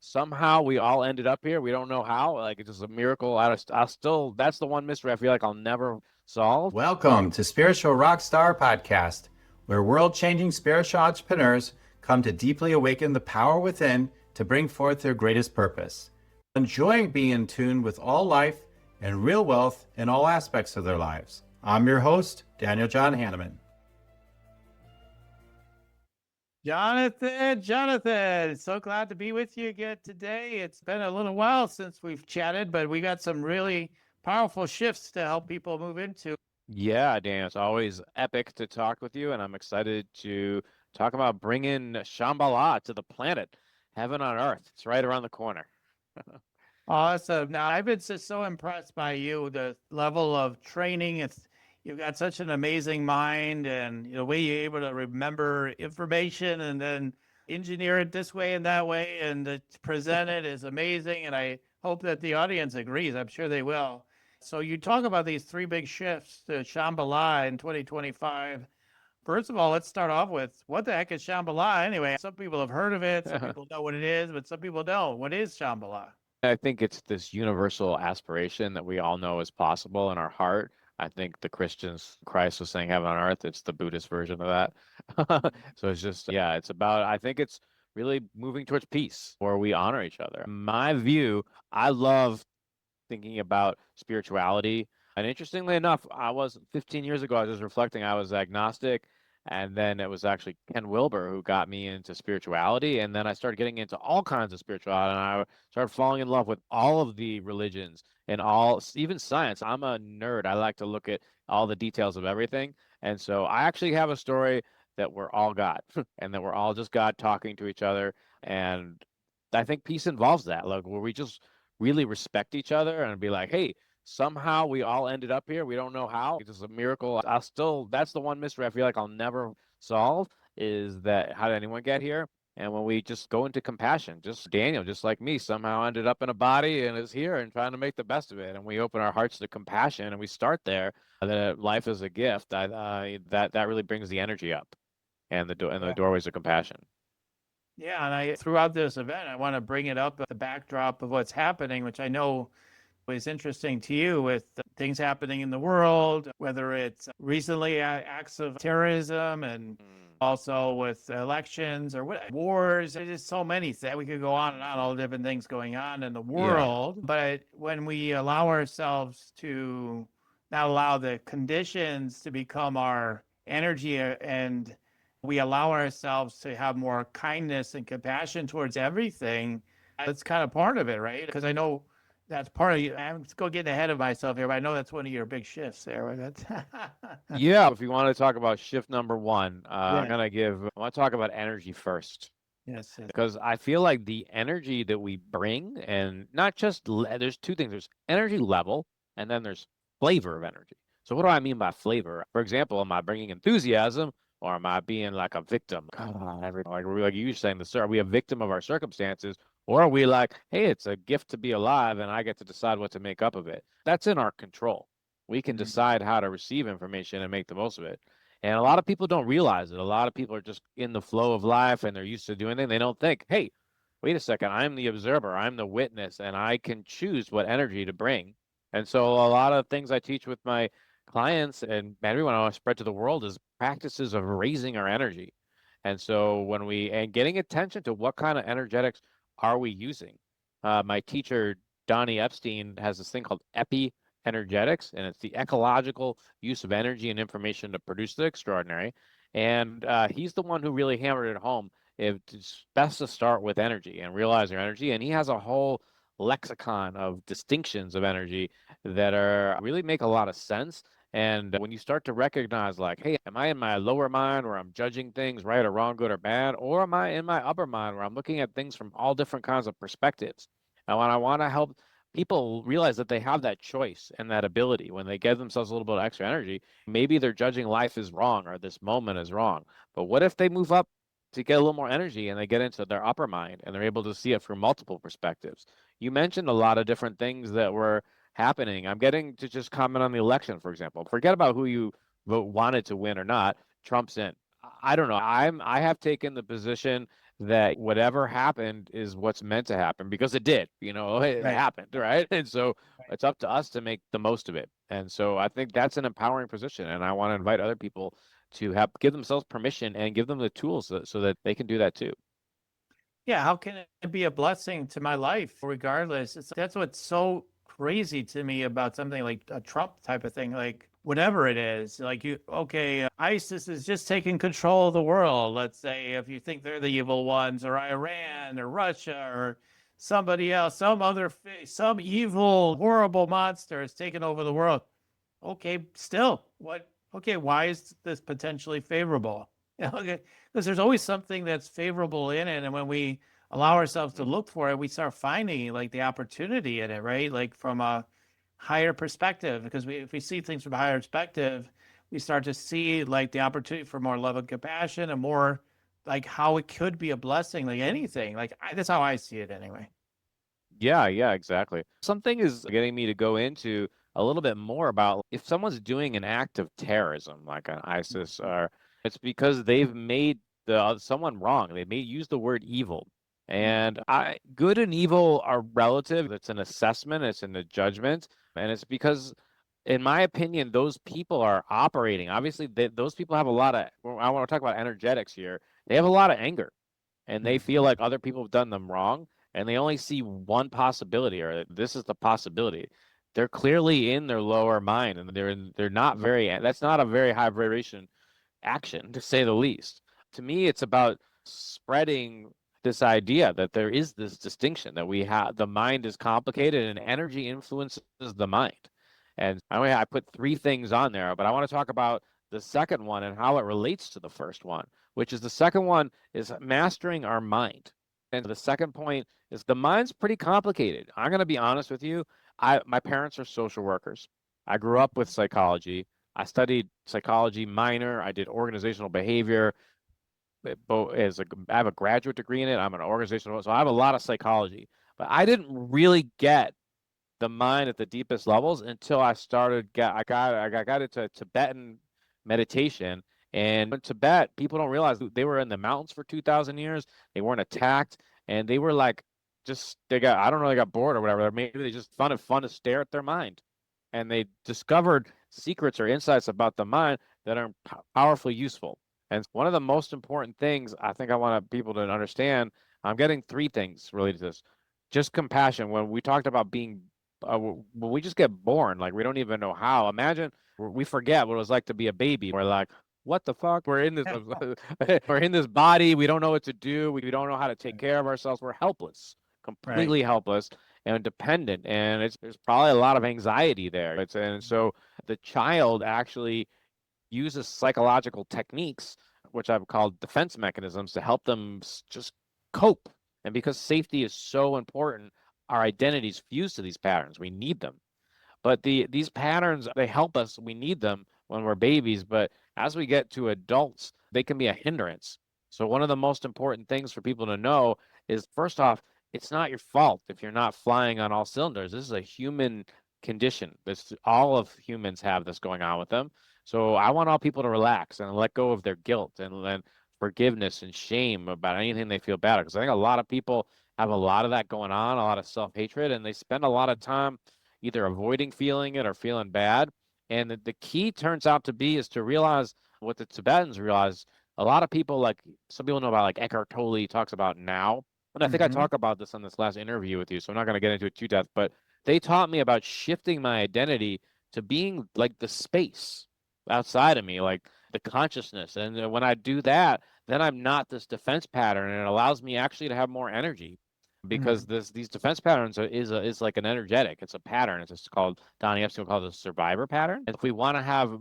somehow we all ended up here. We don't know how. Like it's just a miracle. I'll still, that's the one mystery I feel like I'll never solve. Welcome to Spiritual Rockstar Podcast, where world-changing spiritual entrepreneurs come to deeply awaken the power within to bring forth their greatest purpose. Enjoying being in tune with all life and real wealth in all aspects of their lives. I'm your host, Daniel John Hanneman. Jonathan, so glad to be with you again today. It's been a little while since we've chatted, but we got some really powerful shifts to help people move into. Yeah, Dan, it's always epic to talk with you, and I'm excited to talk about bringing Shambhala to the planet, heaven on earth. It's right around the corner. Awesome. Now, I've been so impressed by you, the level of training. You've got such an amazing mind, and the way you're able to remember information and then engineer it this way and that way, and to present it is amazing. And I hope that the audience agrees. I'm sure they will. So you talk about these three big shifts to Shambhala in 2025. First of all, let's start off with what the heck is Shambhala anyway? Some people have heard of it, some people know what it is, but some people don't. What is Shambhala? I think it's this universal aspiration that we all know is possible in our heart. I think the Christians, Christ was saying heaven on earth. It's the Buddhist version of that. So it's just, yeah, it's about, I think it's really moving towards peace where we honor each other. My view, I love thinking about spirituality. And interestingly enough, 15 years ago, I was just reflecting, I was agnostic. And then it was actually Ken Wilber who got me into spirituality. And then I started getting into all kinds of spirituality. And I started falling in love with all of the religions and even science. I'm a nerd. I like to look at all the details of everything. And so I actually have a story that we're all God and that we're all just God talking to each other. And I think peace involves that, like where we just really respect each other and be like, hey, somehow we all ended up here. We don't know how. It's just a miracle. That's the one mystery I feel like I'll never solve is that how did anyone get here? And when we just go into compassion, just Daniel, just like me, somehow ended up in a body and is here and trying to make the best of it. And we open our hearts to compassion and we start there, that life is a gift. That really brings the energy up and the doorways of compassion. Yeah, and throughout this event, I want to bring it up at the backdrop of what's happening, which I know is interesting to you with things happening in the world, whether it's recently acts of terrorism and also with elections or wars. There's just so many things. We could go on and on, all the different things going on in the world. Yeah. But when we allow ourselves to not allow the conditions to become our energy and we allow ourselves to have more kindness and compassion towards everything, that's kind of part of it, right? Because I know that's part of you. I'm just going getting ahead of myself here, but I know that's one of your big shifts there. Right? Yeah, if you want to talk about shift number one, I want to talk about energy first. Yes. Because I feel like the energy that we bring, and not just, there's two things. There's energy level, and then there's flavor of energy. So what do I mean by flavor? For example, am I bringing enthusiasm, or am I being like a victim? Like you were saying, are we a victim of our circumstances? Or are we like, hey, it's a gift to be alive and I get to decide what to make up of it? That's in our control. We can decide how to receive information and make the most of it. And a lot of people don't realize it. A lot of people are just in the flow of life and they're used to doing it. They don't think, hey, wait a second, I'm the observer, I'm the witness, and I can choose what energy to bring. And so a lot of things I teach with my clients and everyone I want to spread to the world is practices of raising our energy. And so and getting attention to what kind of energetics are we using? My teacher, Donnie Epstein, has this thing called EpiEnergetics, and it's the ecological use of energy and information to produce the extraordinary. And he's the one who really hammered it home. It's best to start with energy and realize your energy. And he has a whole lexicon of distinctions of energy that really make a lot of sense. And when you start to recognize, like, hey, am I in my lower mind where I'm judging things right or wrong, good or bad? Or am I in my upper mind where I'm looking at things from all different kinds of perspectives? And when I want to help people realize that they have that choice and that ability when they give themselves a little bit of extra energy, maybe they're judging life is wrong or this moment is wrong. But what if they move up to get a little more energy and they get into their upper mind and they're able to see it from multiple perspectives? You mentioned a lot of different things that were happening. I'm getting to just comment on the election, for example. Forget about who you wanted to win or not. Trump's in. I don't know. I have taken the position that whatever happened is what's meant to happen because it did, it Right. happened, right? And so it's up to us to make the most of it. And so I think that's an empowering position. And I want to invite other people to give themselves permission and give them the tools so that they can do that too. Yeah, how can it be a blessing to my life regardless? That's what's so crazy to me about something like a Trump type of thing, like whatever it is. Like ISIS is just taking control of the world. Let's say if you think they're the evil ones, or Iran or Russia or somebody else, some evil, horrible monster is taking over the world. Okay, still, what? Okay, why is this potentially favorable? Okay, because there's always something that's favorable in it, and when we allow ourselves to look for it, we start finding like the opportunity in it, right? Like from a higher perspective, because if we see things from a higher perspective, we start to see like the opportunity for more love and compassion, and more like how it could be a blessing, like anything. That's how I see it anyway. Yeah, exactly. Something is getting me to go into a little bit more about if someone's doing an act of terrorism, like an ISIS, or it's because they've made someone wrong. They may use the word evil. And good and evil are relative. It's an assessment, it's in a judgment, and it's because, in my opinion, those people are operating. Obviously, those people have a lot of. I want to talk about energetics here. They have a lot of anger, and they feel like other people have done them wrong, and they only see one possibility, or this is the possibility. They're clearly in their lower mind, and they're not very. That's not a very high vibration action, to say the least. To me, it's about spreading this idea that there is this distinction that we have. The mind is complicated, and energy influences the mind. And I put three things on there, but I want to talk about the second one and how it relates to the first one, which is the second one is mastering our mind. And the second point is the mind's pretty complicated. I'm going to be honest with you. My parents are social workers. I grew up with psychology. I studied psychology minor. I did organizational behavior. I have a graduate degree in it. I'm an organizational, so I have a lot of psychology. But I didn't really get the mind at the deepest levels until I got into Tibetan meditation. And in Tibet, people don't realize they were in the mountains for 2,000 years. They weren't attacked, and they were like I don't know, they got bored or whatever. Maybe they just found it fun to stare at their mind, and they discovered secrets or insights about the mind that are powerfully useful. And one of the most important things I think I want people to understand, I'm getting three things related to this. Just compassion. When we talked about being when we just get born, like we don't even know how. Imagine we forget what it was like to be a baby. We're like, what the fuck? We're in this, we're in this body. We don't know what to do. We don't know how to take care of ourselves. We're helpless, completely helpless and dependent. And there's probably a lot of anxiety there. And so the child actually uses psychological techniques, which I've called defense mechanisms, to help them just cope. And because safety is so important, our identities fuse to these patterns. We need them. But these patterns, they help us. We need them when we're babies. But as we get to adults, they can be a hindrance. So one of the most important things for people to know is, first off, it's not your fault if you're not flying on all cylinders. This is a human condition. All of humans have this going on with them. So I want all people to relax and let go of their guilt and forgiveness and shame about anything they feel bad. Because I think a lot of people have a lot of that going on, a lot of self-hatred, and they spend a lot of time either avoiding feeling it or feeling bad. And the key turns out to be is to realize what the Tibetans realize. A lot of people, like some people know about, like Eckhart Tolle talks about now. And I think I talked about this on this last interview with you, so I'm not going to get into it too depth, but they taught me about shifting my identity to being like the space outside of me, like the consciousness. And when I do that, then I'm not this defense pattern, and it allows me actually to have more energy because these defense patterns is like an energetic. It's a pattern. It's just called, Donnie Epstein called it a survivor pattern. And if we want to have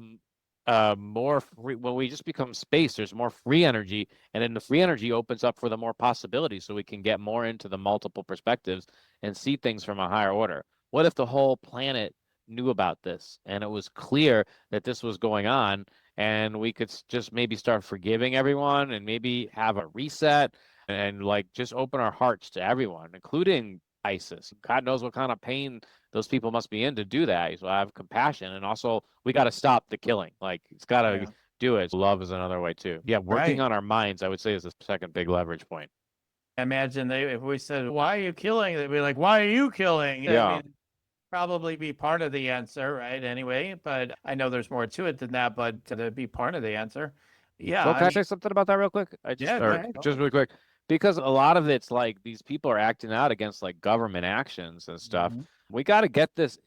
more free, when we just become space, there's more free energy, and then the free energy opens up for the more possibilities, so we can get more into the multiple perspectives and see things from a higher order. What if the whole planet knew about this and it was clear that this was going on, and we could just maybe start forgiving everyone and maybe have a reset and like just open our hearts to everyone, including ISIS. God knows what kind of pain those people must be in to do that. So I have compassion, and also we got to stop the killing. Like it's got to do it. Love is another way too. Yeah, working Right. on our minds, I would say, is the second big leverage point. I imagine if we said, why are you killing? They'd be like, why are you killing? I Yeah. mean, probably be part of the answer, right? Anyway, but I know there's more to it than that, but to be part of the answer. Yeah. So I can I mean, say something about that real quick? yeah, go ahead. Just really quick, because a lot of it's like these people are acting out against like government actions and stuff. Mhm. We got to get this,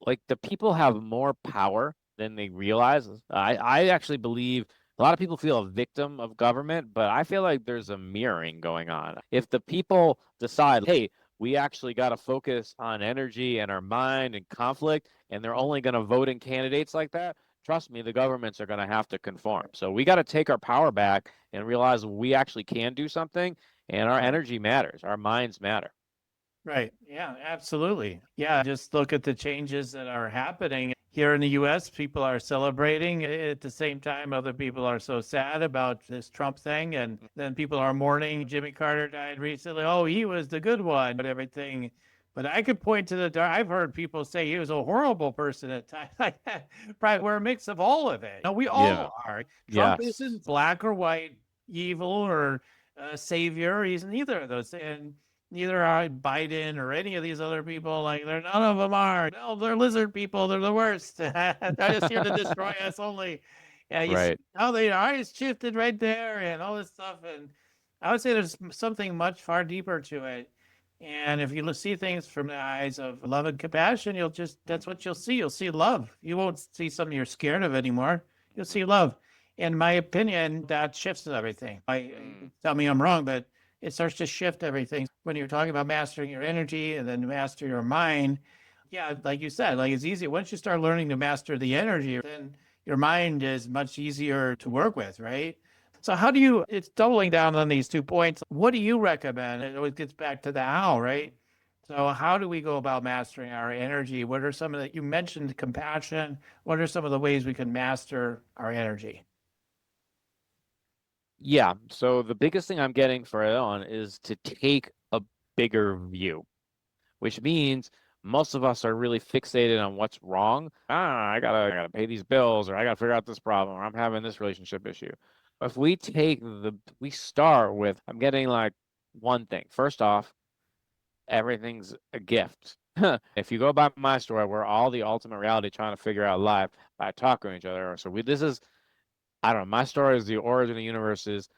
like the people have more power than they realize. I actually believe a lot of people feel a victim of government, but I feel like there's a mirroring going on. If the people decide, hey, we actually got to focus on energy and our mind and conflict, and they're only going to vote in candidates like that, trust me, the governments are going to have to conform. So we got to take our power back and realize we actually can do something, and our energy matters, our minds matter. Right. Yeah, absolutely. Yeah, just look at the changes that are happening here in the US. People are celebrating at the same time. Other people are so sad about this Trump thing. And then people are mourning. Jimmy Carter died recently. Oh, he was the good one, but everything. But I could point to the dark. I've heard people say he was a horrible person at times. Probably we're a mix of all of it. No, we Yeah. all are. Trump Yes. isn't black or white, evil or savior. He's neither of those. And neither are Biden or any of these other people. Like, none of them are. No, they're lizard people. They're the worst. They're just here to destroy us only. Yeah, you see Right. how they eyes shifted right there and all this stuff. And I would say there's something much far deeper to it. And if you see things from the eyes of love and compassion, that's what you'll see. You'll see love. You won't see something you're scared of anymore. You'll see love. In my opinion, that shifts everything. Tell me I'm wrong, but it starts to shift everything. When you're talking about mastering your energy and then master your mind, yeah, like you said, like it's easy. Once you start learning to master the energy, then your mind is much easier to work with, right? So how do you, it's doubling down on these 2 points. What do you recommend? It always gets back to the how, right? So how do we go about mastering our energy? What are some of the, you mentioned compassion. What are some of the ways we can master our energy? Yeah. So the biggest thing I'm getting for it on is to take a bigger view, which means most of us are really fixated on what's wrong. I gotta pay these bills, or I gotta figure out this problem, or I'm having this relationship issue. If we start with, I'm getting like one thing. First off, everything's a gift. If you go by my story, we're all the ultimate reality trying to figure out life by talking to each other. So this is, I don't know, my story is the origin of the universe is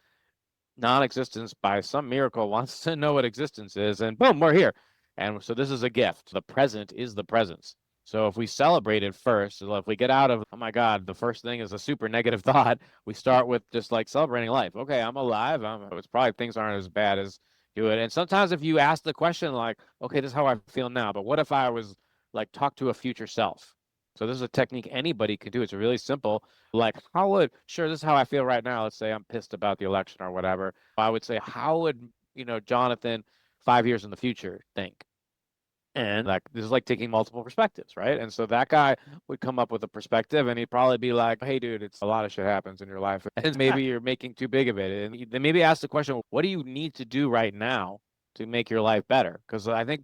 non-existence by some miracle wants to know what existence is, and boom, we're here. And so this is a gift. The present is the presence. So if we celebrate it first, so if we get out of, oh my God, the first thing is a super negative thought, we start with just like celebrating life. Okay, I'm alive. It's probably things aren't as bad as do it. And sometimes if you ask the question like, okay, this is how I feel now, but what if I was like talk to a future self? So this is a technique anybody can do. It's really simple. Like, sure, this is how I feel right now. Let's say I'm pissed about the election or whatever. I would say, how would, Jonathan 5 years in the future think? And like, this is like taking multiple perspectives, right? And so that guy would come up with a perspective and he'd probably be like, hey, dude, it's a lot of shit happens in your life. And maybe you're making too big of it. And then maybe ask the question, what do you need to do right now to make your life better? Because I think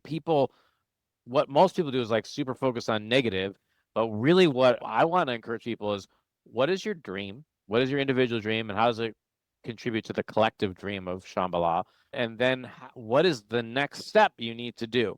what most people do is like super focused on negative, but really what I want to encourage people is, what is your dream? What is your individual dream, and how does it contribute to the collective dream of Shambhala? And then what is the next step you need to do?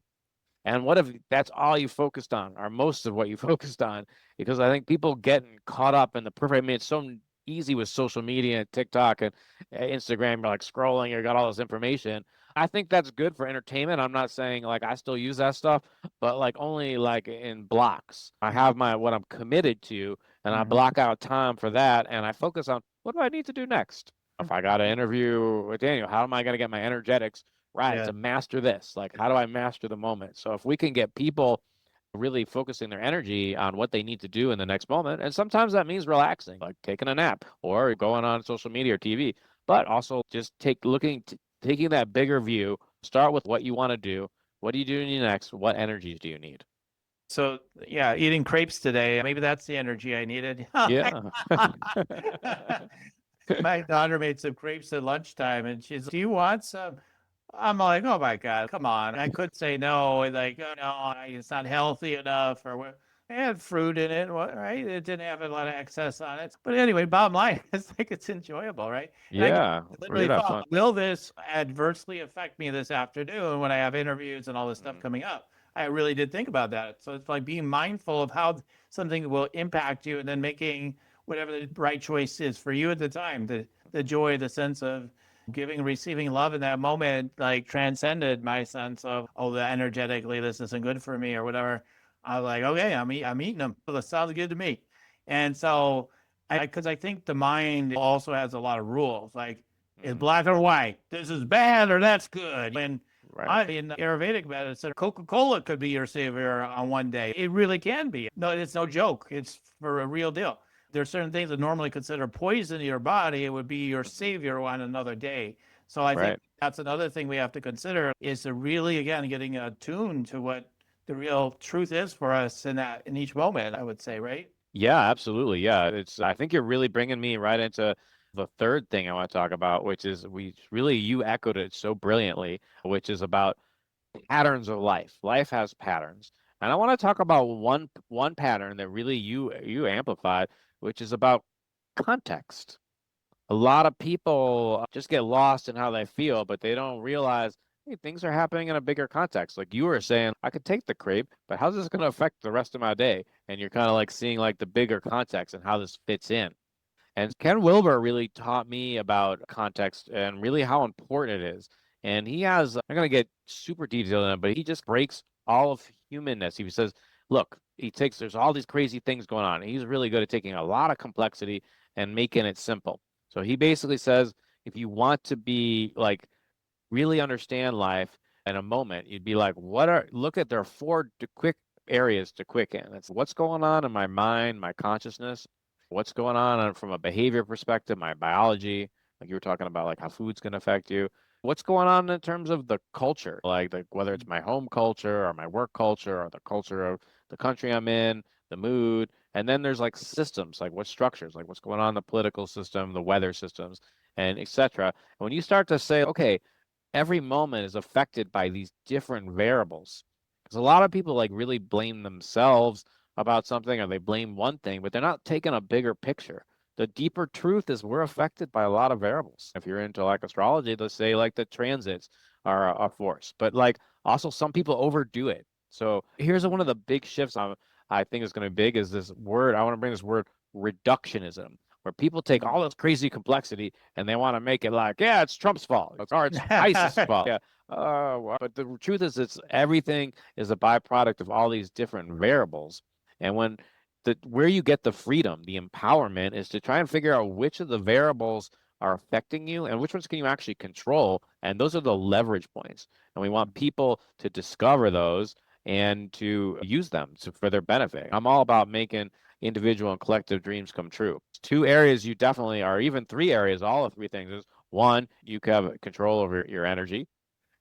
And what if that's all you focused on, or most of what you focused on? Because I think people getting caught up in the perfect. I mean, it's so easy with social media and TikTok and Instagram. You're like scrolling, you got all this information. I think that's good for entertainment. I'm not saying like I still use that stuff, but like only like in blocks. I have what I'm committed to, and I Mhm. block out time for that, and I focus on what do I need to do next. If I got an interview with Daniel, how am I going to get my energetics right Yeah. to master this? Like, how do I master the moment? So if we can get people really focusing their energy on what they need to do in the next moment, and sometimes that means relaxing, like taking a nap or going on social media or TV, but also just taking that bigger view, start with what you want to do. What do you do next? What energies do you need? So yeah, eating crepes today. Maybe that's the energy I needed. Yeah. My daughter made some crepes at lunchtime and she's, do you want some? I'm like, oh my God, come on. I could say no, like, oh, no, it's not healthy enough or what. It had fruit in it, right? It didn't have a lot of excess on it. But anyway, bottom line, it's like it's enjoyable, right? And I Yeah, we literally did have thought, fun. will this adversely affect me this afternoon when I have interviews and all this stuff coming up? I really did think about that. So it's like being mindful of how something will impact you and then making whatever the right choice is for you at the time. The joy, the sense of giving, receiving love in that moment, like transcended my sense of, oh, the energetically, this isn't good for me or whatever. I was like, okay, I'm eating them. That sounds good to me. And so because I think the mind also has a lot of rules, like it's black or white. This is bad or that's good. And Right. in Ayurvedic medicine, Coca-Cola could be your savior on one day. It really can be. No, it's no joke. It's for a real deal. There's certain things that normally consider poison to your body. It would be your savior on another day. So I think Right. that's another thing we have to consider is to really, again, getting attuned to what the real truth is for us in each moment, I would say, right? Yeah, absolutely. Yeah, I think you're really bringing me right into the third thing I want to talk about, which is you echoed it so brilliantly, which is about patterns of life. Life has patterns. And I want to talk about one pattern that really you amplified, which is about context. A lot of people just get lost in how they feel, but they don't realize, hey, things are happening in a bigger context. Like you were saying, I could take the crepe, but how's this going to affect the rest of my day? And you're kind of like seeing like the bigger context and how this fits in. And Ken Wilber really taught me about context and really how important it is. And I'm going to get super detailed in it, but he just breaks all of humanness. He says, look, there's all these crazy things going on. He's really good at taking a lot of complexity and making it simple. So he basically says, if you want to be like really understand life in a moment, you'd be like, there are quick areas to quicken. It's what's going on in my mind, my consciousness, what's going on from a behavior perspective, my biology, like you were talking about, like how food's going to affect you. What's going on in terms of the culture, like whether it's my home culture or my work culture or the culture of the country I'm in, the mood. And then there's like systems, like what structures, like what's going on in the political system, the weather systems, and etc. When you start to say, okay, every moment is affected by these different variables. Because a lot of people like really blame themselves about something or they blame one thing, but they're not taking a bigger picture. The deeper truth is we're affected by a lot of variables. If you're into like astrology, they'll say like the transits are a force, but like also some people overdo it. So here's one of the big shifts I think is going to be big is this word. I want to bring this word reductionism, where people take all this crazy complexity and they want to make it like, yeah, it's Trump's fault or it's ISIS's fault. Yeah. But the truth is, it's everything is a byproduct of all these different variables. And where you get the freedom, the empowerment is to try and figure out which of the variables are affecting you and which ones can you actually control. And those are the leverage points. And we want people to discover those and to use them for their benefit. I'm all about making individual and collective dreams come true. Two areas you definitely are, even three areas, all of three things is one, you can have control over your energy.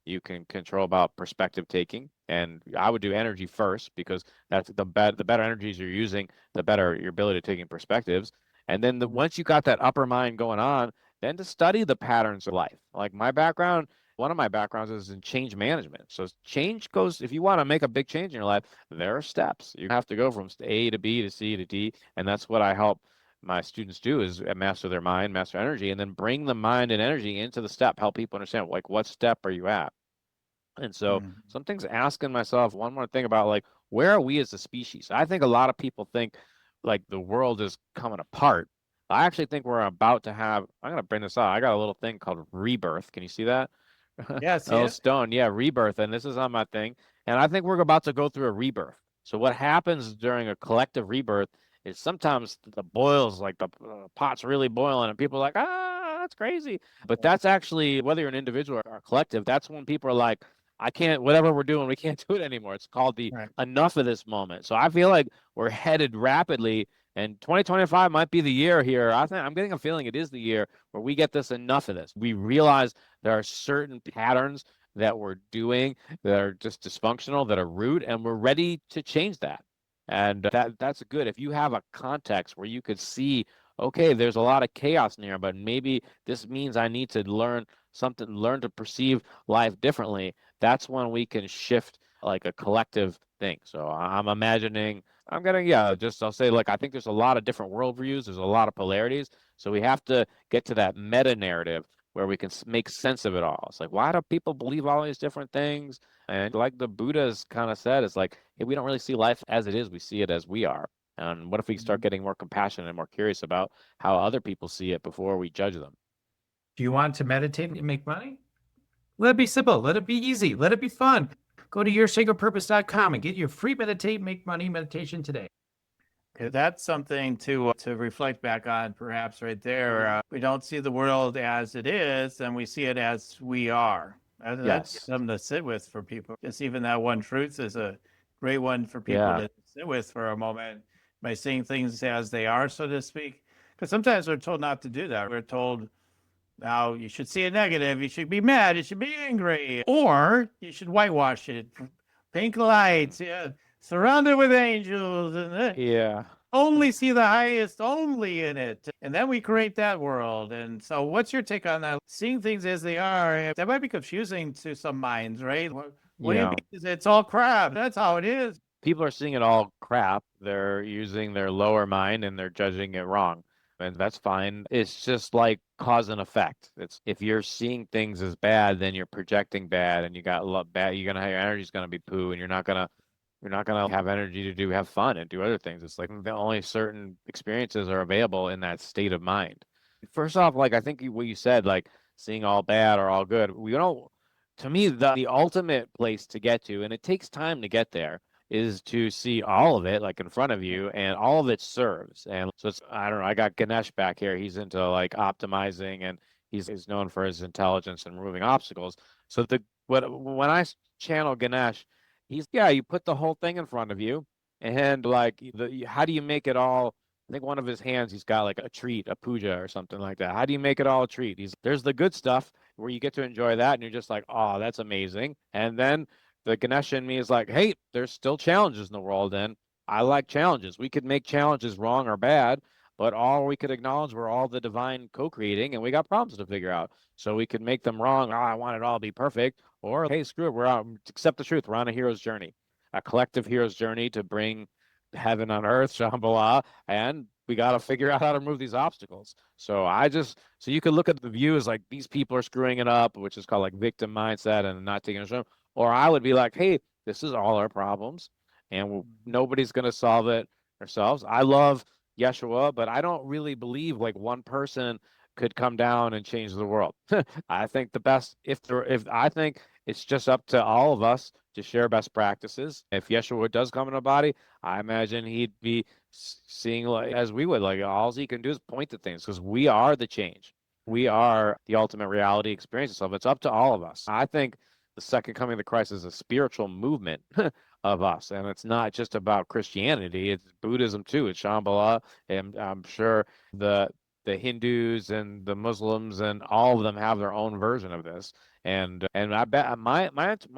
You can control about perspective taking. And I would do energy first because that's the better energies you're using, the better your ability to taking perspectives. And then once you got that upper mind going on, then to study the patterns of life. Like one of my backgrounds is in change management. So change goes, if you want to make a big change in your life, there are steps. You have to go from A to B to C to D. And that's what I help my students do is master their mind, master energy, and then bring the mind and energy into the step, help people understand like what step are you at? And so something's asking myself one more thing about like, where are we as a species? I think a lot of people think like the world is coming apart. I actually think we're about to I'm going to bring this out. I got a little thing called rebirth. Can you see that? A Yeah, see little it? stone. Yeah, rebirth. And this is on my thing. And I think we're about to go through a rebirth. So what happens during a collective rebirth is sometimes the boils, like the pot's really boiling and people are like, that's crazy. But that's actually, whether you're an individual or a collective, that's when people are like, I can't, whatever we're doing, we can't do it anymore. It's called the Right. enough of this moment. So I feel like we're headed rapidly, and 2025 might be the year here. I'm getting a feeling it is the year where we get this enough of this. We realize there are certain patterns that we're doing that are just dysfunctional, that are root, and we're ready to change that. And that's good. If you have a context where you could see, okay, there's a lot of chaos in here, but maybe this means I need to learn something, learn to perceive life differently. That's when we can shift like a collective thing. So I'm imagining, I'm gonna, yeah, just I'll say, like, I think there's a lot of different worldviews, there's a lot of polarities. So we have to get to that meta narrative where we can make sense of it all. It's like, why do people believe all these different things? And like the Buddha's kind of said, it's like, hey, we don't really see life as it is, we see it as we are. And what if we start getting more compassionate and more curious about how other people see it before we judge them? Do you want to meditate and make money? Let it be simple. Let it be easy. Let it be fun. Go to yoursacredpurpose.com and get your free meditate, make money meditation today. Okay, that's something to reflect back on, perhaps right there. We don't see the world as it is, and we see it as we are. That's Yes. something to sit with for people. Just even that one truth is a great one for people Yeah. to sit with for a moment by seeing things as they are, so to speak. Because sometimes we're told not to do that. We're told, now you should see it negative, you should be mad, you should be angry, or you should whitewash it. Pink lights, yeah, surrounded with angels, and Yeah. only see the highest only in it. And then we create that world. And so what's your take on that? Seeing things as they are, that might be confusing to some minds, right? What do you Yeah. mean? It's all crap. That's how it is. People are seeing it all crap. They're using their lower mind and they're judging it wrong. And that's fine. It's just like cause and effect. It's if you're seeing things as bad, then you're projecting bad and you got bad, you're gonna have your energy's gonna be poo and you're not gonna have energy to have fun and do other things. It's like the only certain experiences are available in that state of mind. First off, like I think what you said, like seeing all bad or all good, we don't, to me, the ultimate place to get to, and it takes time to get there, is to see all of it like in front of you and all of it serves. And so it's, I don't know, I got Ganesh back here. He's into like optimizing and he's known for his intelligence and removing obstacles. So when I channel Ganesh, yeah, you put the whole thing in front of you and like how do you make it all? I think one of his hands, he's got like a treat, a puja or something like that. How do you make it all a treat? There's the good stuff where you get to enjoy that and you're just like, oh, that's amazing. And then the Ganesha in me is like, hey, there's still challenges in the world, and I like challenges. We could make challenges wrong or bad, but all we could acknowledge we're all the divine co-creating, and we got problems to figure out. So we could make them wrong. Oh, I want it all to be perfect, or hey, screw it, we're out. Accept the truth. We're on a hero's journey, a collective hero's journey to bring heaven on earth, Shambhala, and we got to figure out how to remove these obstacles. So you could look at the view as like these people are screwing it up, which is called like victim mindset and not taking a or I would be like, hey, this is all our problems and nobody's going to solve it ourselves. I love Yeshua, but I don't really believe like one person could come down and change the world. I think the best, if I think it's just up to all of us to share best practices. If Yeshua does come in a body, I imagine he'd be seeing like as we would, like all he can do is point to things because we are the change. We are the ultimate reality experience itself. It's up to all of us. I think the second coming of the Christ is a spiritual movement of us. And it's not just about Christianity, it's Buddhism too. It's Shambhala. And I'm sure the Hindus and the Muslims and all of them have their own version of this. And I bet my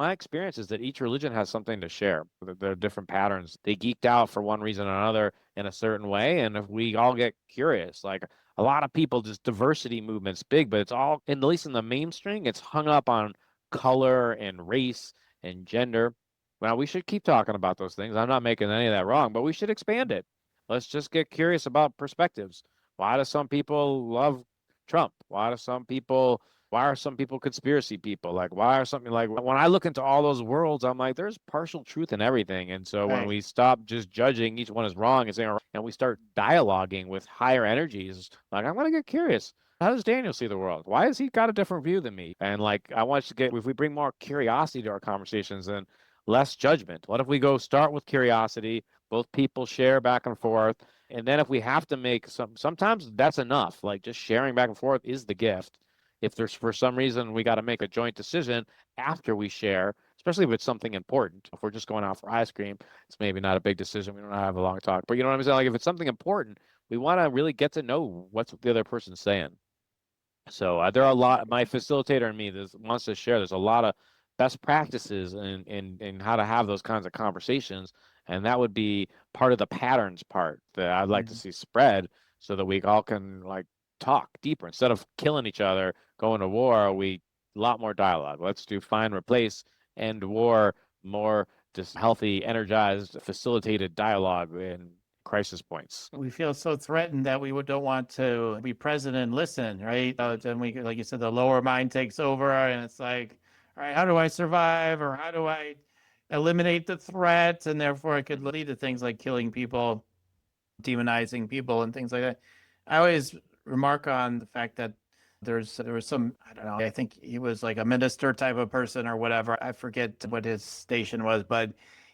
experience is that each religion has something to share. There are different patterns. They geeked out for one reason or another in a certain way. And if we all get curious, like a lot of people, just diversity movement's big, but it's all, at least in the mainstream, it's hung up on color and race and gender. Well, we should keep talking about those things. I'm not making any of that wrong, but we should expand it. Let's just get curious about perspectives. Why do some people love Trump? Why are some people conspiracy people? Like, why are something like when I look into all those worlds, I'm like, there's partial truth in everything. And so when we stop just judging each one is wrong and saying, and we start dialoguing with higher energies, like, I'm going to get curious. How does Daniel see the world? Why has he got a different view than me? And like, I want you to get, if we bring more curiosity to our conversations and less judgment, what if we go start with curiosity? Both people share back and forth. And then if we have to make sometimes that's enough. Like just sharing back and forth is the gift. If there's for some reason we got to make a joint decision after we share, especially if it's something important. If we're just going out for ice cream, it's maybe not a big decision. We don't have a long talk. But you know what I'm saying? Like if it's something important, we want to really get to know what's the other person's saying. So there are a lot. My facilitator and me wants to share. There's a lot of best practices in how to have those kinds of conversations, and that would be part of the patterns part that I'd like to see spread, so that we all can like talk deeper instead of killing each other, going to war. A lot more dialogue. Let's do find, replace, end war, more just healthy, energized, facilitated dialogue in crisis points. We feel so threatened that we don't want to be present and listen, right? Then we, like you said, the lower mind takes over, and it's like, all right, how do I survive, or how do I eliminate the threat? And therefore, it could lead to things like killing people, demonizing people, and things like that. I always remark on the fact that there was some, I don't know, I think he was like a minister type of person or whatever. I forget what his station was, but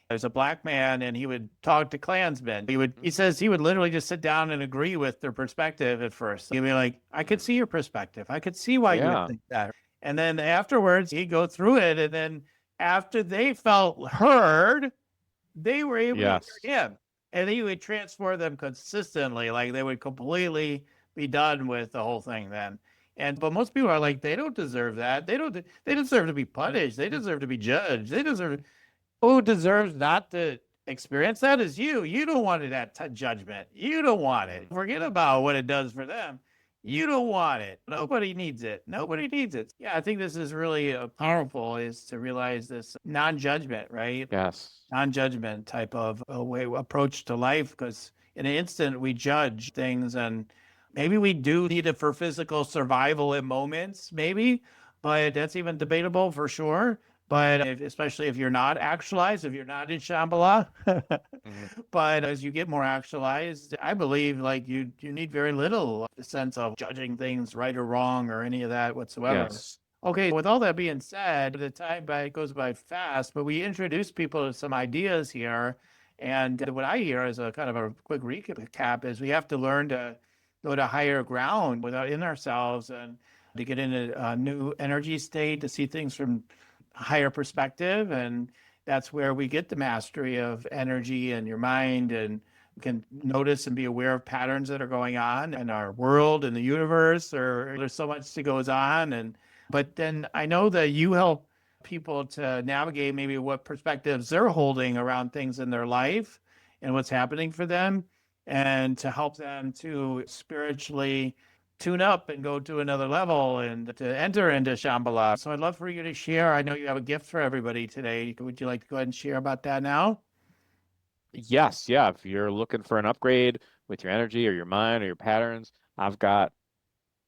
there's a black man and he would talk to Klansmen. He says he would literally just sit down and agree with their perspective at first. He'd be like, I could see your perspective. I could see why you would think that. And then afterwards he'd go through it. And then after they felt heard, they were able to hear him. And he would transform them consistently. Like they would completely be done with the whole thing then. But most people are like, they don't deserve that. They deserve to be punished. They deserve to be judged. Who deserves not to experience that is you. You don't want that judgment. You don't want it. Forget about what it does for them. You don't want it. Nobody needs it. Nobody needs it. Yeah, I think this is really powerful, is to realize this non-judgment, right? Yes. Non-judgment type of approach to life, because in an instant we judge things, and maybe we do need it for physical survival in moments, maybe, but that's even debatable for sure. But especially if you're not actualized, if you're not in Shambhala, but as you get more actualized, I believe like you need very little sense of judging things right or wrong or any of that whatsoever. Yes. Okay, with all that being said, the time goes by fast, but we introduced people to some ideas here. And what I hear as a kind of a quick recap is we have to learn to go to higher ground within ourselves, and to get into a new energy state, to see things from higher perspective. And that's where we get the mastery of energy and your mind, and can notice and be aware of patterns that are going on in our world, in the universe, or there's so much that goes on. But then I know that you help people to navigate maybe what perspectives they're holding around things in their life and what's happening for them, and to help them to spiritually tune up and go to another level and to enter into Shambhala. So I'd love for you to share. I know you have a gift for everybody today. Would you like to go ahead and share about that now? Yes. Yeah. If you're looking for an upgrade with your energy or your mind or your patterns, I've got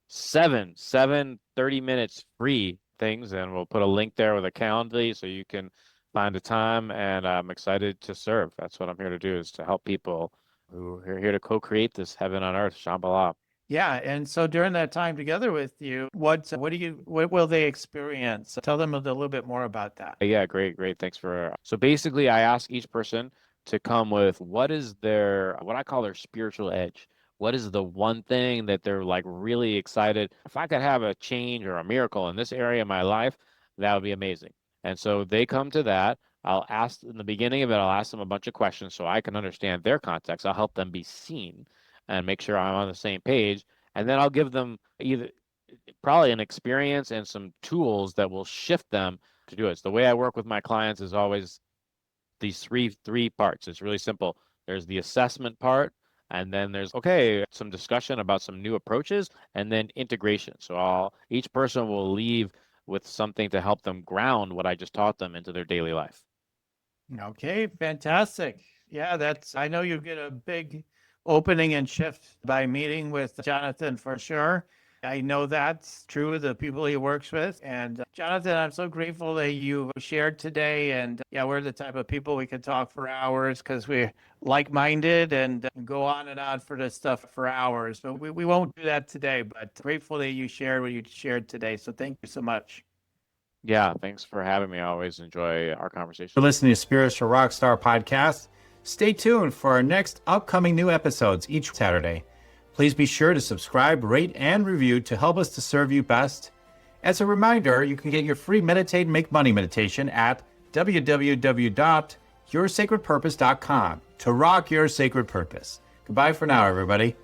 seven 30 minutes free things, and we'll put a link there with a calendar so you can find a time, and I'm excited to serve. That's what I'm here to do, is to help people who are here to co-create this heaven on earth, Shambhala. Yeah, and so during that time together with you, what will they experience? Tell them a little bit more about that. Yeah, great. Thanks for. So basically, I ask each person to come with what is what I call their spiritual edge. What is the one thing that they're like really excited? If I could have a change or a miracle in this area of my life, that would be amazing. And so they come to that. I'll ask in the beginning of it, I'll ask them a bunch of questions so I can understand their context. I'll help them be seen and make sure I'm on the same page. And then I'll give them probably an experience and some tools that will shift them to do it. So the way I work with my clients is always these three parts. It's really simple. There's the assessment part, and then there's some discussion about some new approaches, and then integration. So each person will leave with something to help them ground what I just taught them into their daily life. Okay, fantastic. Yeah, I know you get a big opening and shift by meeting with Jonathan for sure. I know that's true of the people he works with. And Jonathan, I'm so grateful that you shared today. And yeah, we're the type of people we could talk for hours, because we're like-minded and go on and on for this stuff for hours. But we won't do that today. But grateful that you shared what you shared today. So thank you so much. Yeah, thanks for having me. I always enjoy our conversation. For listening to Spiritual Rockstar Podcast. Stay tuned for our next upcoming new episodes each Saturday. Please be sure to subscribe, rate, and review to help us to serve you best. As a reminder, you can get your free Meditate and Make Money meditation at www.yoursacredpurpose.com to rock your sacred purpose. Goodbye for now, everybody.